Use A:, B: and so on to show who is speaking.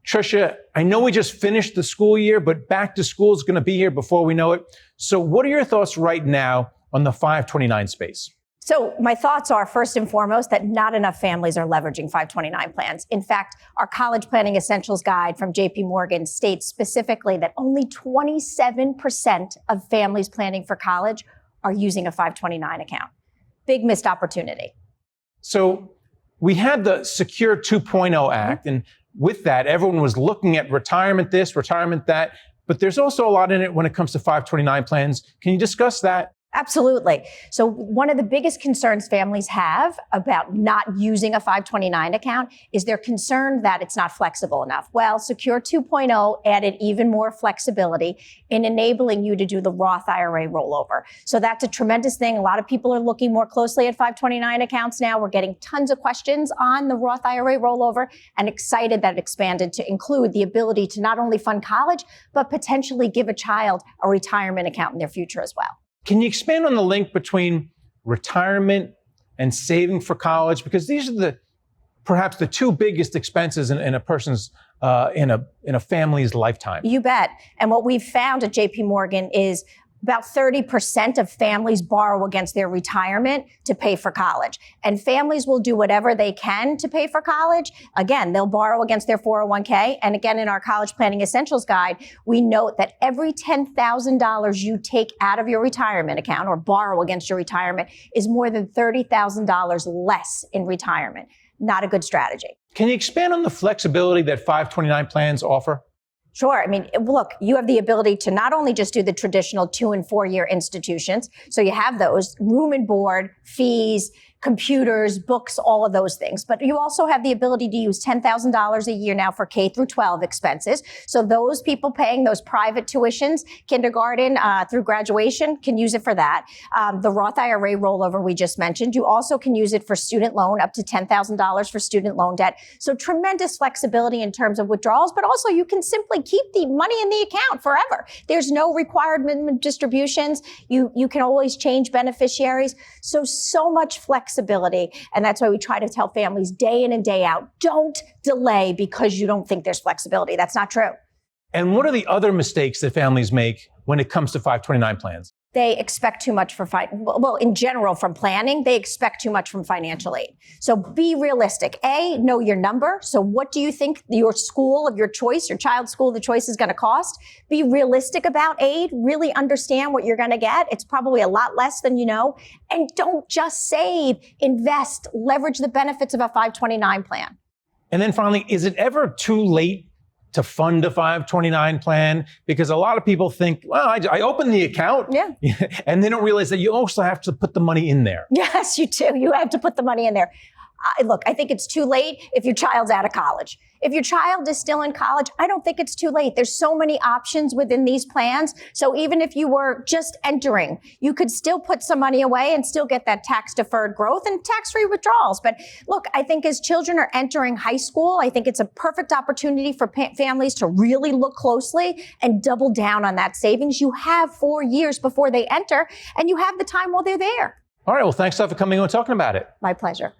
A: Tricia, I know we just finished the school year, but back to school is going to be here before we know it. So what are your thoughts right now on the 529 space?
B: So my thoughts are, first and foremost, that not enough families are leveraging 529 plans. In fact, our College Planning Essentials Guide from JP Morgan states specifically that only 27% of families planning for college are using a 529 account. Big missed opportunity.
A: So we had the Secure 2.0 Act, and with that, everyone was looking at retirement this, retirement that, but there's also a lot in it when it comes to 529 plans. Can you discuss that?
B: Absolutely. So one of the biggest concerns families have about not using a 529 account is they're concerned that it's not flexible enough. Well, Secure 2.0 added even more flexibility in enabling you to do the Roth IRA rollover. So that's a tremendous thing. A lot of people are looking more closely at 529 accounts now. We're getting tons of questions on the Roth IRA rollover, and excited that it expanded to include the ability to not only fund college, but potentially give a child a retirement account in their future as well.
A: Can you expand on the link between retirement and saving for college? Because these are perhaps the two biggest expenses in a person's in a family's lifetime.
B: You bet. And what we've found at JP Morgan is about 30% of families borrow against their retirement to pay for college. And families will do whatever they can to pay for college. Again, they'll borrow against their 401k. And again, in our College Planning Essentials Guide, we note that every $10,000 you take out of your retirement account or borrow against your retirement is more than $30,000 less in retirement. Not a good strategy.
A: Can you expand on the flexibility that 529 plans offer?
B: Sure. I mean, look, you have the ability to not only just do the traditional 2 and 4 year institutions. So you have those room and board, fees, computers, books, all of those things. But you also have the ability to use $10,000 a year now for K through 12 expenses. So those people paying those private tuitions, kindergarten through graduation, can use it for that. The Roth IRA rollover we just mentioned, you also can use it for student loan, up to $10,000 for student loan debt. So tremendous flexibility in terms of withdrawals, but also you can simply keep the money in the account forever. There's no required minimum distributions. You can always change beneficiaries. So much flexibility. And that's why we try to tell families day in and day out, don't delay because you don't think there's flexibility. That's not true.
A: And what are the other mistakes that families make when it comes to 529 plans?
B: They expect too much in general from planning, they expect too much from financial aid. So be realistic. A, know your number. So what do you think your school of your choice, your child's school of the choice is going to cost? Be realistic about aid. Really understand what you're going to get. It's probably a lot less than you know. And don't just save, invest, leverage the benefits of a 529 plan.
A: And then finally, is it ever too late to fund a 529 plan? Because a lot of people think, well, I opened the account.
B: Yeah.
A: And they don't realize that you also have to put the money in there.
B: Yes, you do. You have to put the money in there. Look, I think it's too late if your child's out of college. If your child is still in college, I don't think it's too late. There's so many options within these plans. So even if you were just entering, you could still put some money away and still get that tax-deferred growth and tax-free withdrawals. But look, I think as children are entering high school, I think it's a perfect opportunity for families to really look closely and double down on that savings. You have 4 years before they enter, and you have the time while they're there.
A: All right. Well, thanks for coming on and talking about it.
B: My pleasure.